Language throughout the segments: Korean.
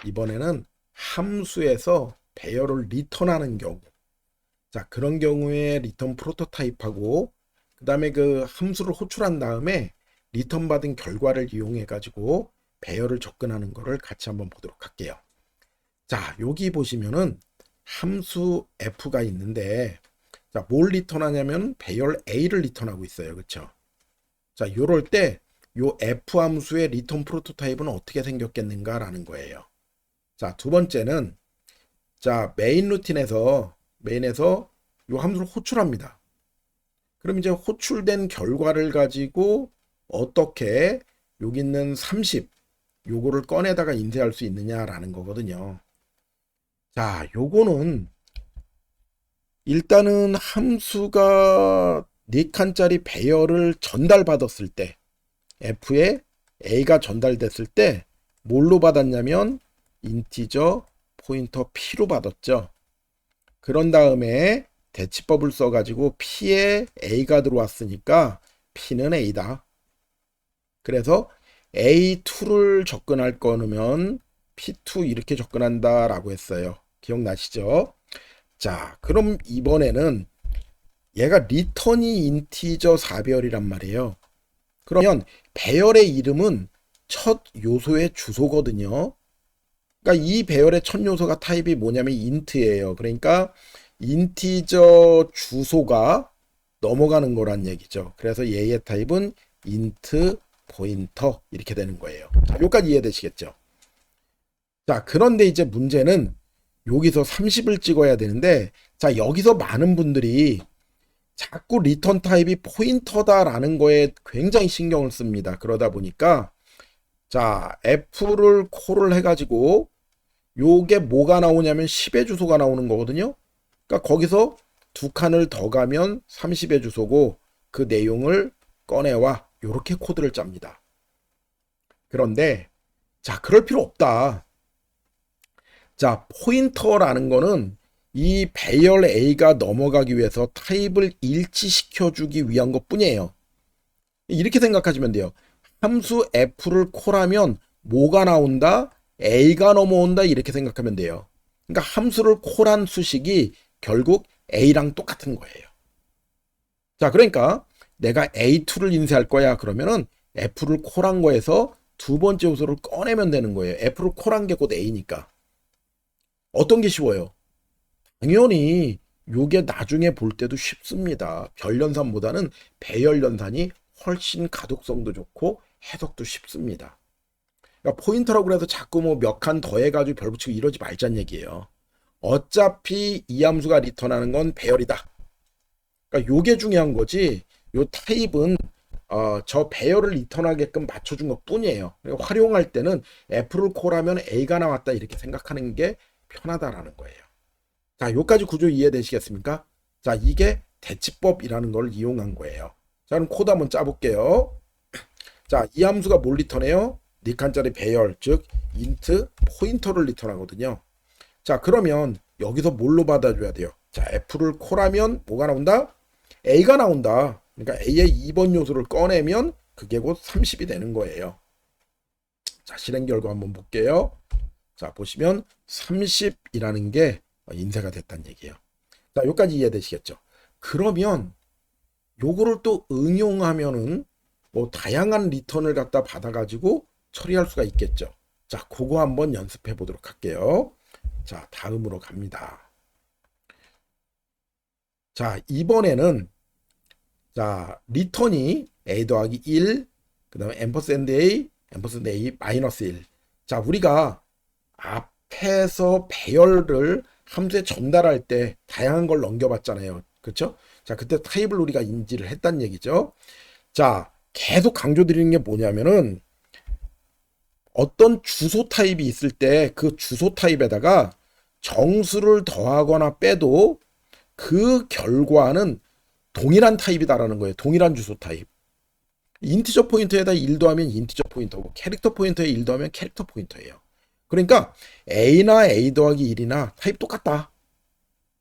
이번에는 함수에서 배열을 리턴하는 경우. 자, 그런 경우에 리턴 프로토타입하고 그 다음에 그 함수를 호출한 다음에 리턴 받은 결과를 이용해 가지고 배열을 접근하는 거를 같이 한번 보도록 할게요. 자, 여기 보시면은 함수 f가 있는데, 자, 뭘 리턴하냐면 배열 a를 리턴하고 있어요. 그렇죠? 자, 요럴 때 요 f 함수의 리턴 프로토타입은 어떻게 생겼겠는가라는 거예요. 자, 두 번째는 자, 메인에서 요 함수를 호출합니다. 그럼 이제 호출된 결과를 가지고 어떻게 여기 있는 30 요거를 꺼내다가 인쇄할 수 있느냐라는 거거든요. 자, 요거는 일단은 함수가 4칸짜리 배열을 전달받았을 때 f에 a가 전달됐을 때 뭘로 받았냐면 인티저 포인터 p로 받았죠. 그런 다음에 대치법을 써가지고 p에 a가 들어왔으니까 p는 a다. 그래서 a2를 접근할 거면 p2 이렇게 접근한다 라고 했어요. 기억나시죠? 자, 그럼 이번에는 얘가 리턴이 인티저 4배열이란 말이에요. 그러면 배열의 이름은 첫 요소의 주소거든요. 그러니까 이 배열의 첫 요소가 타입이 뭐냐면 인트예요. 그러니까 인티저 주소가 넘어가는 거란 얘기죠. 그래서 얘의 타입은 인트 포인터 이렇게 되는 거예요. 자, 여기까지 이해되시겠죠? 자, 그런데 이제 문제는 여기서 30을 찍어야 되는데, 자, 여기서 많은 분들이 자꾸 리턴 타입이 포인터다라는 거에 굉장히 신경을 씁니다. 그러다 보니까 자, F를 콜을 해가지고 요게 뭐가 나오냐면 10의 주소가 나오는 거거든요. 그러니까 거기서 두 칸을 더 가면 30의 주소고 그 내용을 꺼내와 요렇게 코드를 짭니다. 그런데 자, 그럴 필요 없다. 자, 포인터라는 거는 이 배열 A가 넘어가기 위해서 타입을 일치시켜 주기 위한 것 뿐이에요. 이렇게 생각하시면 돼요. 함수 F를 콜하면 뭐가 나온다? A가 넘어온다. 이렇게 생각하면 돼요. 그러니까 함수를 콜한 수식이 결국 A랑 똑같은 거예요. 자, 그러니까 내가 A2를 인쇄할 거야. 그러면은 F를 콜한 거에서 두 번째 요소를 꺼내면 되는 거예요. F를 콜한 게 곧 A니까. 어떤 게 쉬워요? 당연히 요게 나중에 볼 때도 쉽습니다. 별연산보다는 배열연산이 훨씬 가독성도 좋고 해석도 쉽습니다. 그러니까 포인터라고 해서 자꾸 뭐 몇 칸 더해가지고 별 붙이고 이러지 말자는 얘기예요. 어차피 이 함수가 리턴하는 건 배열이다. 그러니까 요게 중요한 거지. 요 타입은 저 배열을 리턴하게끔 맞춰준 것 뿐이에요. 그러니까 활용할 때는 F를 콜하면 A가 나왔다 이렇게 생각하는 게 편하다라는 거예요. 자, 요까지 구조 이해되시겠습니까? 자, 이게 대치법이라는 걸 이용한 거예요. 자, 그럼 코드 한번 짜볼게요. 자, 이 함수가 뭘 리턴해요? 4칸짜리 배열, 즉 인트 포인터를 리턴하거든요. 자, 그러면 여기서 뭘로 받아줘야 돼요? 자, F를 콜하면 뭐가 나온다? A가 나온다. 그러니까 A의 2번 요소를 꺼내면 그게 곧 30이 되는 거예요. 자, 실행 결과 한번 볼게요. 자, 보시면 30이라는 게 인쇄가 됐다는 얘기예요. 자, 여기까지 이해되시겠죠? 그러면 요거를 또 응용하면은 뭐 다양한 리턴을 갖다 받아가지고 처리할 수가 있겠죠. 자, 그거 한번 연습해 보도록 할게요. 자, 다음으로 갑니다. 자, 이번에는 자, 리턴이 a 더하기 1, 그 다음에 a 마이너스 1. 자, 우리가 앞에서 배열을 함수에 전달할 때 다양한 걸 넘겨봤잖아요. 그렇죠? 자, 그때 타입을 우리가 인지를 했단 얘기죠. 자, 계속 강조드리는 게 뭐냐면은 어떤 주소 타입이 있을 때 그 주소 타입에다가 정수를 더하거나 빼도 그 결과는 동일한 타입이다라는 거예요. 동일한 주소 타입. 인티저 포인터에다 1 더하면 인티저 포인터고 캐릭터 포인터에 1 더하면 캐릭터 포인터예요. 그러니까 A나 A 더하기 1이나 타입 똑같다.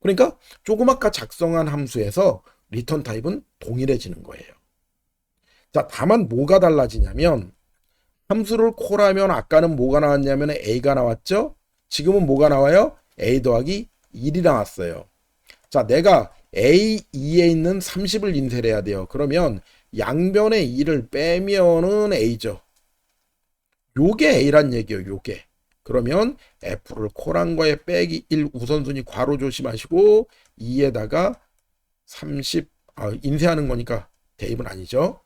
그러니까 조금 아까 작성한 함수에서 리턴 타입은 동일해지는 거예요. 자, 다만 뭐가 달라지냐면 함수를 콜하면 아까는 뭐가 나왔냐면 a가 나왔죠? 지금은 뭐가 나와요? a 더하기 1이 나왔어요. 자, 내가 A2에 있는 30을 인쇄를 해야 돼요. 그러면 양변의 2를 빼면은 A죠. 요게 A란 얘기예요. 요게. 그러면 F를 콜한 거에 빼기 1 우선순위 괄호 조심하시고 2에다가 30 인쇄하는 거니까 대입은 아니죠.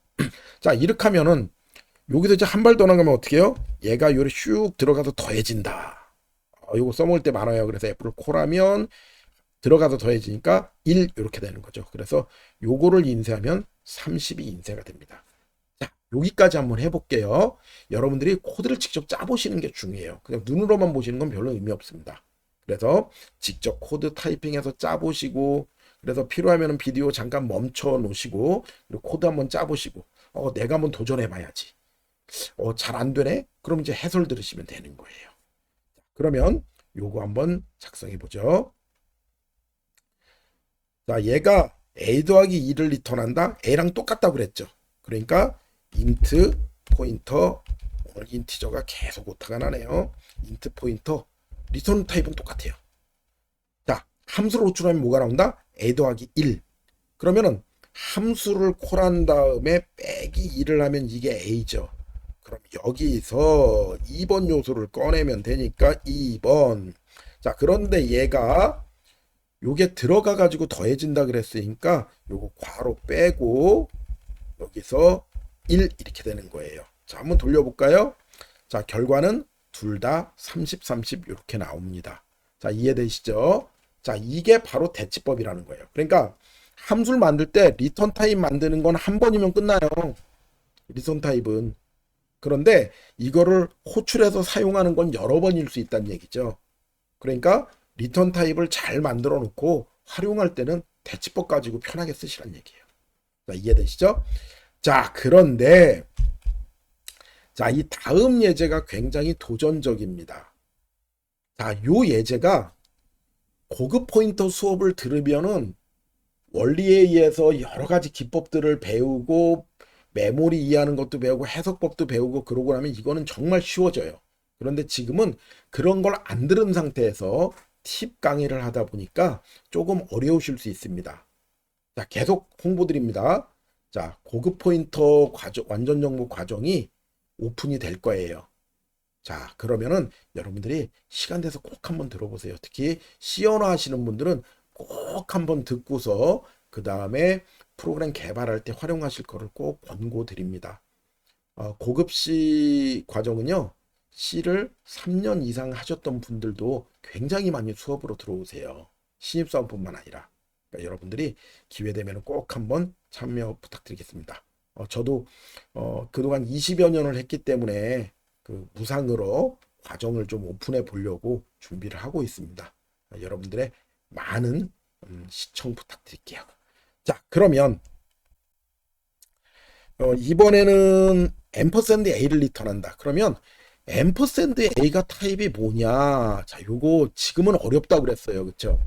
자, 이렇게 하면은 여기서 이제 한 발 더 나가면 어떻게 해요? 얘가 요리 슉 들어가서 더해진다. 요거 써먹을 때 많아요. 그래서 F를 콜하면 들어가서 더해지니까 1 이렇게 되는 거죠. 그래서 요거를 인쇄하면 30이 인쇄가 됩니다. 자, 여기까지 한번 해볼게요. 여러분들이 코드를 직접 짜보시는 게 중요해요. 그냥 눈으로만 보시는 건 별로 의미 없습니다. 그래서 직접 코드 타이핑해서 짜보시고, 그래서 필요하면 비디오 잠깐 멈춰 놓으시고, 그리고 코드 한번 짜보시고, 내가 한번 도전해봐야지. 잘 안 되네? 그럼 이제 해설 들으시면 되는 거예요. 그러면 요거 한번 작성해 보죠. 자, 얘가 a 더하기 2를 리턴한다. a랑 똑같다고 그랬죠. 그러니까 int 포인터, 오늘 인티저가 계속 오타가 나네요. int 포인터 리턴 타입은 똑같아요. 자, 함수를 호출하면 뭐가 나온다? a 더하기 1. 그러면은 함수를 콜한 다음에 빼기 2를 하면 이게 a죠. 그럼 여기서 2번 요소를 꺼내면 되니까 2번. 자, 그런데 얘가 요게 들어가 가지고 더해진다 그랬으니까 요거 괄호 빼고 여기서 1 이렇게 되는 거예요. 자, 한번 돌려볼까요? 자, 결과는 둘 다 30, 30 이렇게 나옵니다. 자, 이해되시죠? 자, 이게 바로 대치법이라는 거예요. 그러니까 함수를 만들 때 리턴 타입 만드는 건 한 번이면 끝나요. 리턴 타입은. 그런데 이거를 호출해서 사용하는 건 여러 번일 수 있다는 얘기죠. 그러니까 리턴 타입을 잘 만들어 놓고 활용할 때는 대치법 가지고 편하게 쓰시란 얘기예요. 자, 이해되시죠? 자, 그런데 자, 이 다음 예제가 굉장히 도전적입니다. 자, 요 예제가 고급 포인터 수업을 들으면은 원리에 의해서 여러 가지 기법들을 배우고 메모리 이해하는 것도 배우고 해석법도 배우고 그러고 나면 이거는 정말 쉬워져요. 그런데 지금은 그런 걸 안 들은 상태에서 팁 강의를 하다 보니까 조금 어려우실 수 있습니다. 자, 계속 홍보드립니다. 자, 고급 포인터 과정, 완전 정보 과정이 오픈이 될 거예요. 자, 그러면은 여러분들이 시간 돼서 꼭 한번 들어보세요. 특히 C언어 하시는 분들은 꼭 한번 듣고서 그 다음에 프로그램 개발할 때 활용하실 거를 꼭 권고드립니다. 고급 C 과정은요, C를 3년 이상 하셨던 분들도 굉장히 많이 수업으로 들어오세요. 신입사원뿐만 아니라. 그러니까 여러분들이 기회 되면 꼭 한번 참여 부탁드리겠습니다. 저도 그동안 20여 년을 했기 때문에 그 무상으로 과정을 좀 오픈해 보려고 준비를 하고 있습니다. 여러분들의 많은 시청 부탁드릴게요. 자, 그러면 이번에는 앰퍼샌드 A를 리턴한다. 그러면 앰퍼샌드 A가 타입이 뭐냐? 자, 요거 지금은 어렵다고 그랬어요. 그쵸?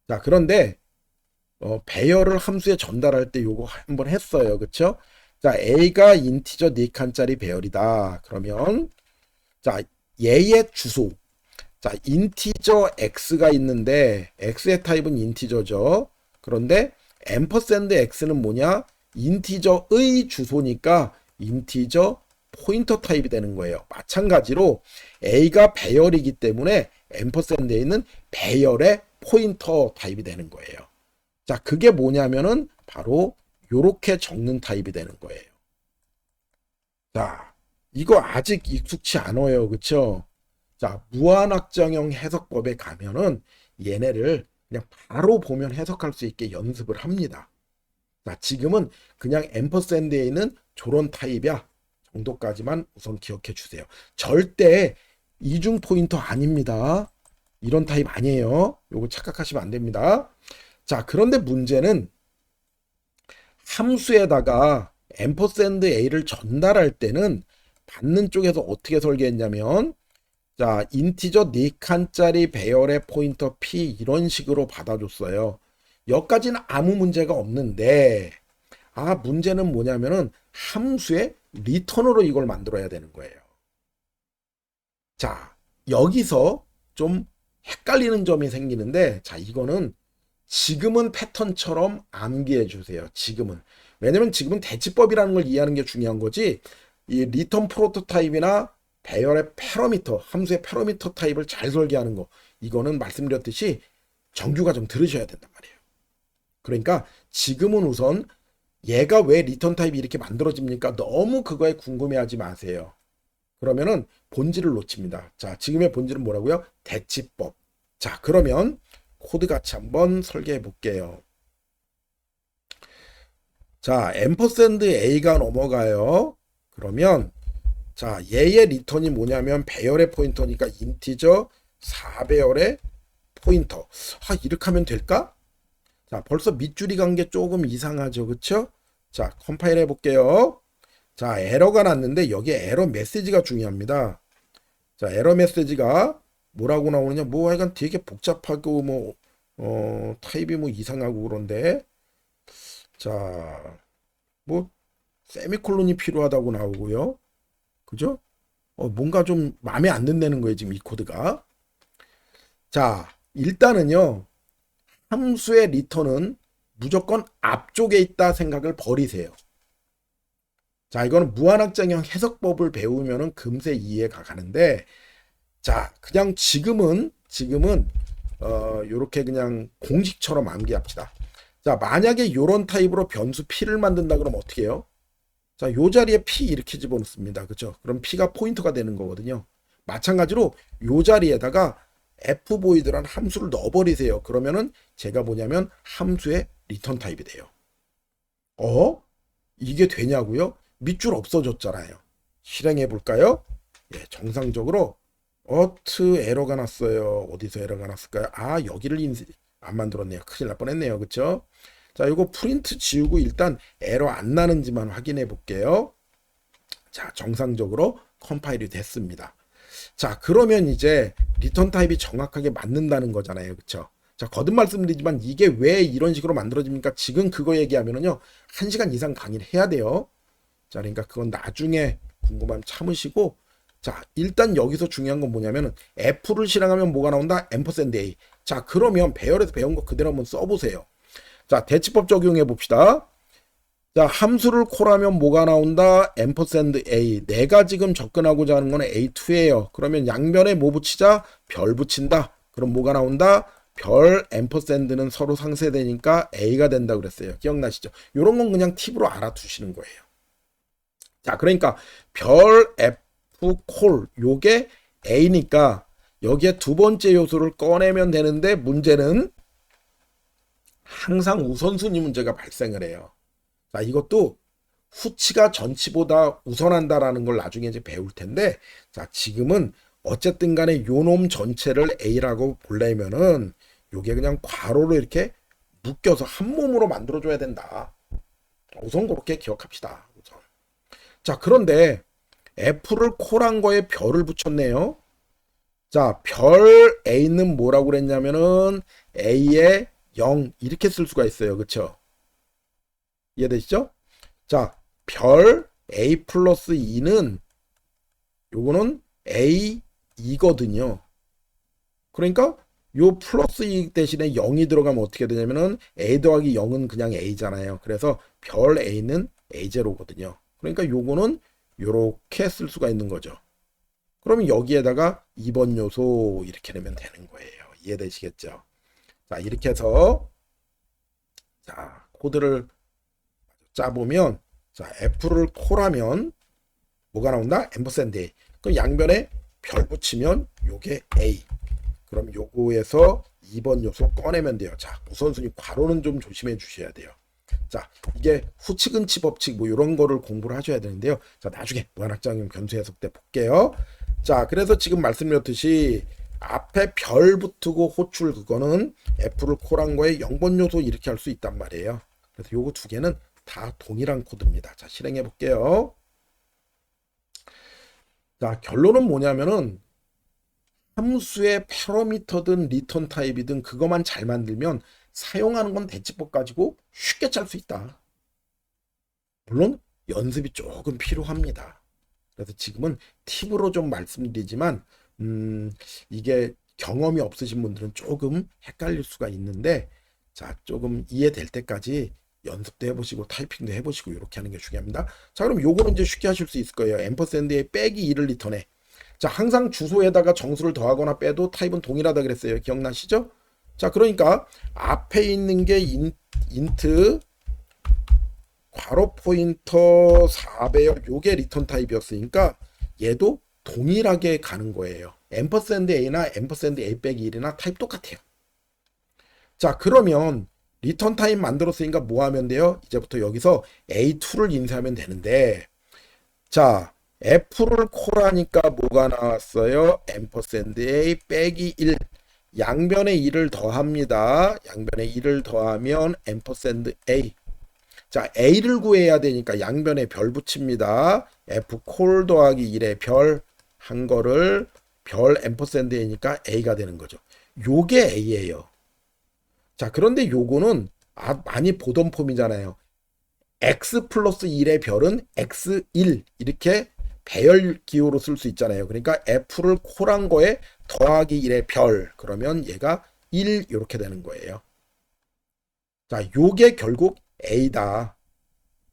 자, 그런데 배열을 함수에 전달할 때 요거 한번 했어요. 그쵸? 자, A가 인티저 4칸짜리 배열이다. 그러면 자, 얘의 주소. 자, 인티저 X가 있는데 X의 타입은 인티저죠. 그런데 앰퍼샌드 X는 뭐냐? 인티저의 주소니까 인티저 포인터 타입이 되는 거예요. 마찬가지로 A가 배열이기 때문에 앰퍼샌드 A는 배열의 포인터 타입이 되는 거예요. 자, 그게 뭐냐면은 바로 요렇게 적는 타입이 되는 거예요. 자, 이거 아직 익숙치 않아요. 그쵸? 자, 무한확장형 해석법에 가면은 얘네를 그냥 바로 보면 해석할 수 있게 연습을 합니다. 자, 지금은 그냥 앰퍼샌드에 있는 저런 타입이야 정도까지만 우선 기억해 주세요. 절대 이중 포인터 아닙니다. 이런 타입 아니에요. 요거 착각하시면 안 됩니다. 자, 그런데 문제는 함수에다가 앰퍼샌드 A를 전달할 때는 받는 쪽에서 어떻게 설계했냐면, 자, 인티저 4칸짜리 배열의 포인터 P 이런 식으로 받아줬어요. 여기까지는 아무 문제가 없는데, 문제는 뭐냐면은 함수에 리턴으로 이걸 만들어야 되는 거예요. 자, 여기서 좀 헷갈리는 점이 생기는데, 자, 이거는 지금은 패턴처럼 암기해 주세요. 지금은. 왜냐면 지금은 대치법이라는 걸 이해하는 게 중요한 거지, 이 리턴 프로토타입이나 배열의 패러미터, 함수의 패러미터 타입을 잘 설계하는 거, 이거는 말씀드렸듯이 정규과정 들으셔야 된단 말이에요. 그러니까 지금은 우선 얘가 왜 리턴 타입이 이렇게 만들어집니까? 너무 그거에 궁금해하지 마세요. 그러면은 본질을 놓칩니다. 자, 지금의 본질은 뭐라고요? 대치법. 자, 그러면 코드 같이 한번 설계해 볼게요. 자, 앰퍼샌드 A가 넘어가요. 그러면 자, 얘의 리턴이 뭐냐면 배열의 포인터니까 인티저 4배열의 포인터. 이렇게 하면 될까? 자, 벌써 밑줄이 간 게 조금 이상하죠. 그쵸? 자, 컴파일 해볼게요. 자, 에러가 났는데 여기에 에러 메시지가 중요합니다. 자, 에러 메시지가 뭐라고 나오느냐? 뭐 하여간 되게 복잡하고 타입이 이상하고 그런데, 자, 뭐 세미콜론이 필요하다고 나오고요. 그죠? 뭔가 좀 마음에 안 든다는 거예요, 지금 이 코드가. 자, 일단은요, 함수의 리턴은 무조건 앞쪽에 있다 생각을 버리세요. 자, 이거는 무한확장형 해석법을 배우면은 금세 이해가 가는데, 자, 그냥 지금은 요렇게 그냥 공식처럼 암기합시다. 자, 만약에 요런 타입으로 변수 p를 만든다 그러면 어떻게 해요? 자, 요 자리에 p 이렇게 집어넣습니다. 그죠? 그럼 p가 포인터가 되는 거거든요. 마찬가지로 요 자리에다가 f보이드란 함수를 넣어버리세요. 그러면은 제가 뭐냐면 함수의 리턴 타입이 돼요. 이게 되냐고요? 밑줄 없어졌잖아요. 실행해 볼까요? 예, 정상적으로 에러가 났어요. 어디서 에러가 났을까요? 여기를 안 만들었네요. 큰일 날 뻔했네요. 그쵸? 자, 이거 프린트 지우고 일단 에러 안 나는지만 확인해 볼게요. 자, 정상적으로 컴파일이 됐습니다. 자, 그러면 이제 리턴 타입이 정확하게 맞는다는 거잖아요. 그쵸? 자, 거듭 말씀드리지만 이게 왜 이런 식으로 만들어집니까? 지금 그거 얘기하면은요, 1시간 이상 강의를 해야 돼요. 자, 그러니까 그건 나중에 궁금하면 참으시고, 자, 일단 여기서 중요한 건 뭐냐면은 F를 실행하면 뭐가 나온다? 앰퍼샌드 A. 자, 그러면 배열에서 배운 거 그대로 한번 써보세요. 자, 대치법 적용해 봅시다. 자, 함수를 콜하면 뭐가 나온다? 앰퍼샌드 A. 내가 지금 접근하고자 하는 거는 A2예요. 그러면 양변에 뭐 붙이자? 별 붙인다. 그럼 뭐가 나온다? 별 앰퍼샌드는 서로 상쇄되니까 A가 된다 그랬어요. 기억나시죠? 이런 건 그냥 팁으로 알아두시는 거예요. 자, 그러니까 별 F 콜 요게 A니까 여기에 두 번째 요소를 꺼내면 되는데 문제는 항상 우선순위 문제가 발생을 해요. 자, 이것도 후치가 전치보다 우선한다라는 걸 나중에 이제 배울 텐데, 자, 지금은 어쨌든 간에 요놈 전체를 A라고 보려면은 요게 그냥 괄호로 이렇게 묶여서 한 몸으로 만들어줘야 된다. 우선 그렇게 기억합시다. 우선. 자, 그런데 F를 콜한 거에 별을 붙였네요. 자, 별 A는 뭐라고 그랬냐면은 A에 0 이렇게 쓸 수가 있어요. 그쵸? 이해되시죠? 자, 별 A 플러스 2는 요거는 A2거든요. 그러니까 요 플러스 2 대신에 0이 들어가면 어떻게 되냐면은 A 더하기 0은 그냥 A잖아요. 그래서 별 A는 A0거든요. 그러니까 요거는 요렇게 쓸 수가 있는 거죠. 그러면 여기에다가 2번 요소 이렇게 내면 되는 거예요. 이해되시겠죠? 자, 이렇게 해서 자, 코드를 짜보면 자, F를 콜하면 뭐가 나온다? 앰퍼샌드 A. 그럼 양변에 별 붙이면 요게 A. 그럼 요거에서 2번 요소 꺼내면 돼요. 자, 우선순위 괄호는 좀 조심해 주셔야 돼요. 자, 이게 후치근치 법칙 뭐 이런 거를 공부를 하셔야 되는데요. 자, 나중에 무한확장형 변수 해석 때 볼게요. 자, 그래서 지금 말씀드렸듯이 앞에 별 붙고 호출 그거는 F를 콜한 거에 0번 요소 이렇게 할 수 있단 말이에요. 그래서 요거 두 개는 다 동일한 코드입니다. 자, 실행해 볼게요. 자, 결론은 뭐냐면은 함수의 패러미터든 리턴 타입이든 그것만 잘 만들면 사용하는 건 대치법 가지고 쉽게 짤 수 있다. 물론 연습이 조금 필요합니다. 그래서 지금은 팁으로 좀 말씀드리지만 이게 경험이 없으신 분들은 조금 헷갈릴 수가 있는데, 자, 조금 이해될 때까지 연습도 해보시고 타이핑도 해보시고 이렇게 하는 게 중요합니다. 자, 그럼 요거는 이제 쉽게 하실 수 있을 거예요. 앰퍼샌드에 빼기 2를 리턴해. 자, 항상 주소에다가 정수를 더하거나 빼도 타입은 동일하다 그랬어요. 기억나시죠? 자, 그러니까 앞에 있는 게 인트 괄호 포인터 4배열 요게 리턴 타입이었으니까 얘도 동일하게 가는 거예요. 앰퍼샌드 A나 앰퍼샌드 A 빼기 1이나 타입 똑같아요. 자, 그러면 리턴 타입 만들었으니까 뭐 하면 돼요? 이제부터 여기서 A2를 인쇄하면 되는데, 자, F를 콜하니까 뭐가 나왔어요? 앰퍼샌드 A 빼기 1. 양변에 1을 더합니다. 양변에 1을 더하면 앰퍼샌드 A. 자, A를 구해야 되니까 양변에 별 붙입니다. F 콜 더하기 1에 별 한 거를 별 앰퍼샌드 A니까 A가 되는 거죠. 요게 A예요. 자, 그런데 요거는 많이 보던 폼이잖아요. X 플러스 1의 별은 X1 이렇게 배열 기호로 쓸 수 있잖아요. 그러니까 F를 콜한 거에 더하기 1의 별 그러면 얘가 1 이렇게 되는 거예요. 자, 요게 결국 A다.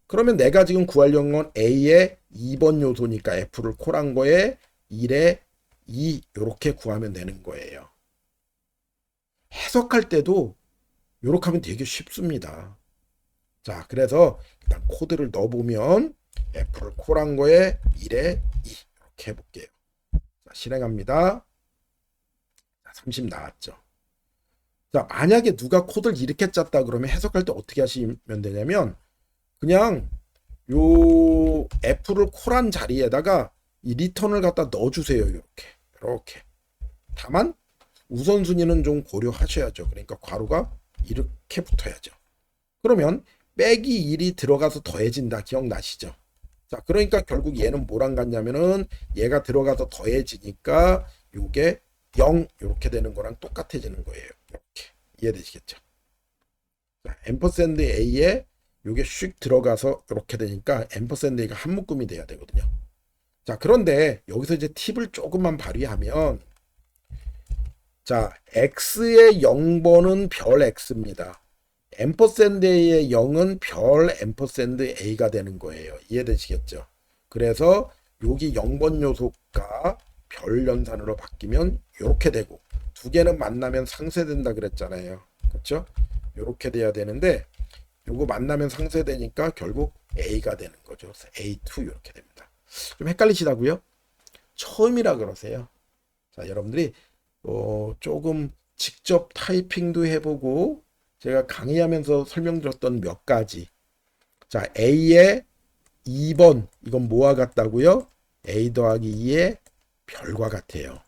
그러면 내가 지금 구하려는 건 A의 2번 요소니까 F를 콜한 거에 1에 2 이렇게 구하면 되는 거예요. 해석할 때도 이렇게 하면 되게 쉽습니다. 자, 그래서 일단 코드를 넣어보면 F를 콜한 거에 1에 2 이렇게 해볼게요. 자, 실행합니다. 30 나왔죠. 자, 만약에 누가 코드를 이렇게 짰다 그러면 해석할 때 어떻게 하시면 되냐면 그냥 요 F를 콜한 자리에다가 이 리턴을 갖다 넣어주세요. 이렇게. 다만 우선순위는 좀 고려하셔야죠. 그러니까 괄호가 이렇게 붙어야죠. 그러면 빼기 1이 들어가서 더해진다. 기억나시죠? 자, 그러니까 결국 얘는 뭐랑 같냐면은 얘가 들어가서 더해지니까 요게 0 이렇게 되는 거랑 똑같아지는 거예요. 이렇게 이해되시겠죠? 자, 앰퍼샌드 A에 요게 슉 들어가서 이렇게 되니까 앰퍼샌드 A가 한 묶음이 돼야 되거든요. 자, 그런데 여기서 이제 팁을 조금만 발휘하면, 자, X의 0번은 별 X입니다. 앰퍼샌드 A의 0은 별 앰퍼샌드 A가 되는 거예요. 이해되시겠죠? 그래서 여기 0번 요소가 별 연산으로 바뀌면 이렇게 되고, 두 개는 만나면 상쇄된다 그랬잖아요. 그렇죠? 이렇게 돼야 되는데 요거 만나면 상쇄되니까 결국 A가 되는 거죠. 그래서 A2 이렇게 됩니다. 좀 헷갈리시다고요? 처음이라 그러세요. 자, 여러분들이 조금 직접 타이핑도 해보고 제가 강의하면서 설명드렸던 몇 가지. 자, A의 2번 이건 뭐와 같다고요? A 더하기 2의 별과 같아요.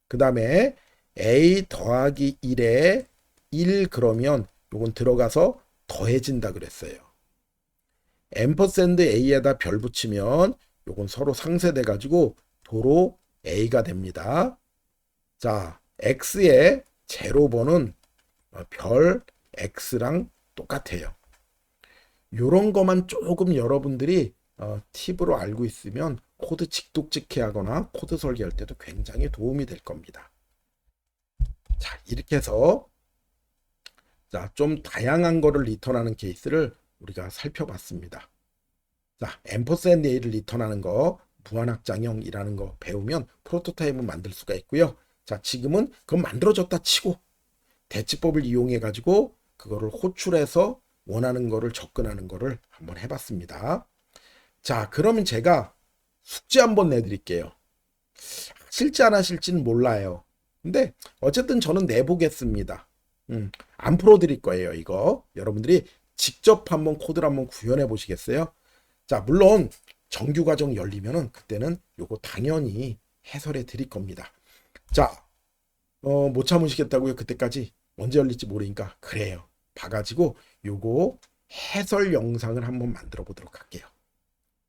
그 다음에 A 더하기 1에 1 그러면 요건 들어가서 더해진다 그랬어요. 앰퍼샌드 A에다 별 붙이면 요건 서로 상쇄돼 가지고 도로 A가 됩니다. 자, X의 제로번은 별 X랑 똑같아요. 요런 거만 조금 여러분들이 팁으로 알고 있으면 코드 직독직해 하거나 코드 설계할 때도 굉장히 도움이 될 겁니다. 자, 이렇게 해서 자, 좀 다양한 거를 리턴하는 케이스를 우리가 살펴봤습니다. 자, 앰퍼샌드 A를 리턴하는 거, 무한확장형이라는 거 배우면 프로토타입을 만들 수가 있고요. 자, 지금은 그건 만들어졌다 치고 대치법을 이용해 가지고 그거를 호출해서 원하는 거를 접근하는 거를 한번 해봤습니다. 자, 그러면 제가 숙제 한번 내드릴게요. 하실지 안 하실지는 몰라요. 근데 어쨌든 저는 내보겠습니다. 안 풀어드릴 거예요. 이거 여러분들이 직접 한번 코드를 한번 구현해 보시겠어요? 자, 물론 정규 과정 열리면은 그때는 요거 당연히 해설해 드릴 겁니다. 자, 못 참으시겠다고요? 그때까지 언제 열릴지 모르니까 그래요. 봐가지고 요거 해설 영상을 한번 만들어 보도록 할게요.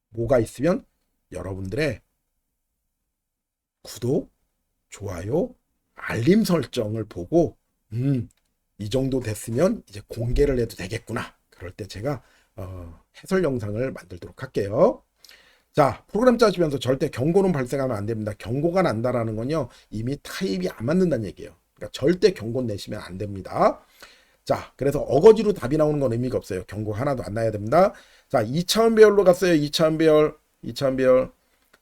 뭐가 있으면 여러분들의 구독, 좋아요, 알림 설정을 보고 이 정도 됐으면 이제 공개를 해도 되겠구나. 그럴 때 제가 해설 영상을 만들도록 할게요. 자, 프로그램 짜시면서 절대 경고는 발생하면 안 됩니다. 경고가 난다라는 건요, 이미 타입이 안 맞는다는 얘기예요. 그러니까 절대 경고 내시면 안 됩니다. 자, 그래서 어거지로 답이 나오는 건 의미가 없어요. 경고 하나도 안 나야 됩니다. 자, 2차원 배열로 갔어요. 2차원 배열.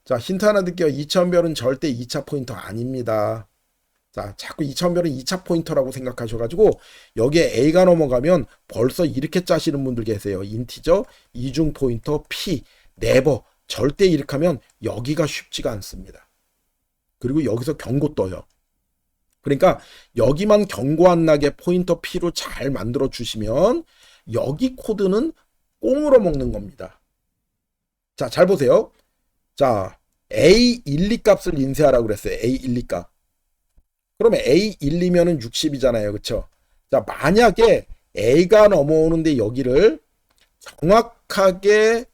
자, 힌트 하나 드릴게요. 2차원 배열은 절대 2차 포인터 아닙니다. 자, 자꾸 2차원 배열은 2차 포인터라고 생각하셔가지고 여기에 A가 넘어가면 벌써 이렇게 짜시는 분들 계세요. 인티저, 이중 포인터, P, 네버. 절대 이렇게 하면 여기가 쉽지가 않습니다. 그리고 여기서 경고 떠요. 그러니까 여기만 경고 안 나게 포인터 P로 잘 만들어 주시면 여기 코드는 꽁으로 먹는 겁니다. 자, 잘 보세요. 자, A12 값을 인쇄하라고 그랬어요. A12 값. 그러면 A12면은 60이잖아요. 그쵸? 자, 만약에 A가 넘어오는데 여기를 정확하게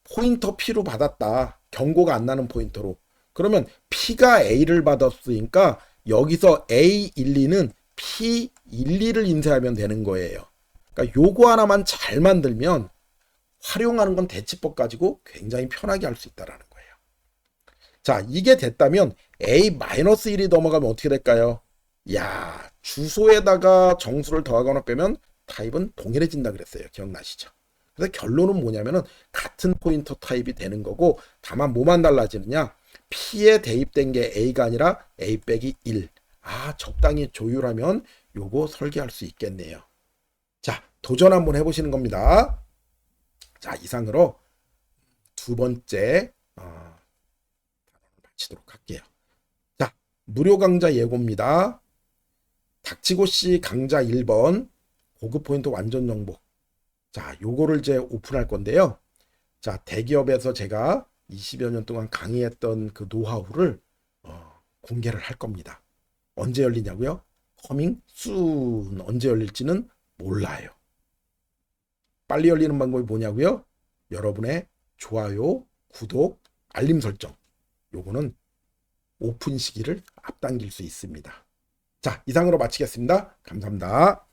포인터 P로 받았다. 경고가 안 나는 포인터로. 그러면 P가 A를 받았으니까 여기서 A12는 P12를 인쇄하면 되는 거예요. 그러니까 요거 하나만 잘 만들면 활용하는 건 대치법 가지고 굉장히 편하게 할 수 있다라는 거예요. 자, 이게 됐다면 A-1이 넘어가면 어떻게 될까요? 야, 주소에다가 정수를 더하거나 빼면 타입은 동일해진다 그랬어요. 기억나시죠? 그래서 결론은 뭐냐면은 같은 포인터 타입이 되는 거고, 다만 뭐만 달라지느냐? P에 대입된 게 A가 아니라 A-1. 아, 적당히 조율하면 요거 설계할 수 있겠네요. 자, 도전 한번 해보시는 겁니다. 자, 이상으로 두 번째 마치도록 할게요. 자, 무료 강좌 예고입니다. 닥치고씨 강좌 1번 고급 포인트 완전 정복. 자, 요거를 이제 오픈할 건데요. 자, 대기업에서 제가 20여 년 동안 강의했던 그 노하우를 공개를 할 겁니다. 언제 열리냐고요? coming soon. 언제 열릴지는 몰라요. 빨리 열리는 방법이 뭐냐고요? 여러분의 좋아요, 구독, 알림 설정. 요거는 오픈 시기를 앞당길 수 있습니다. 자, 이상으로 마치겠습니다. 감사합니다.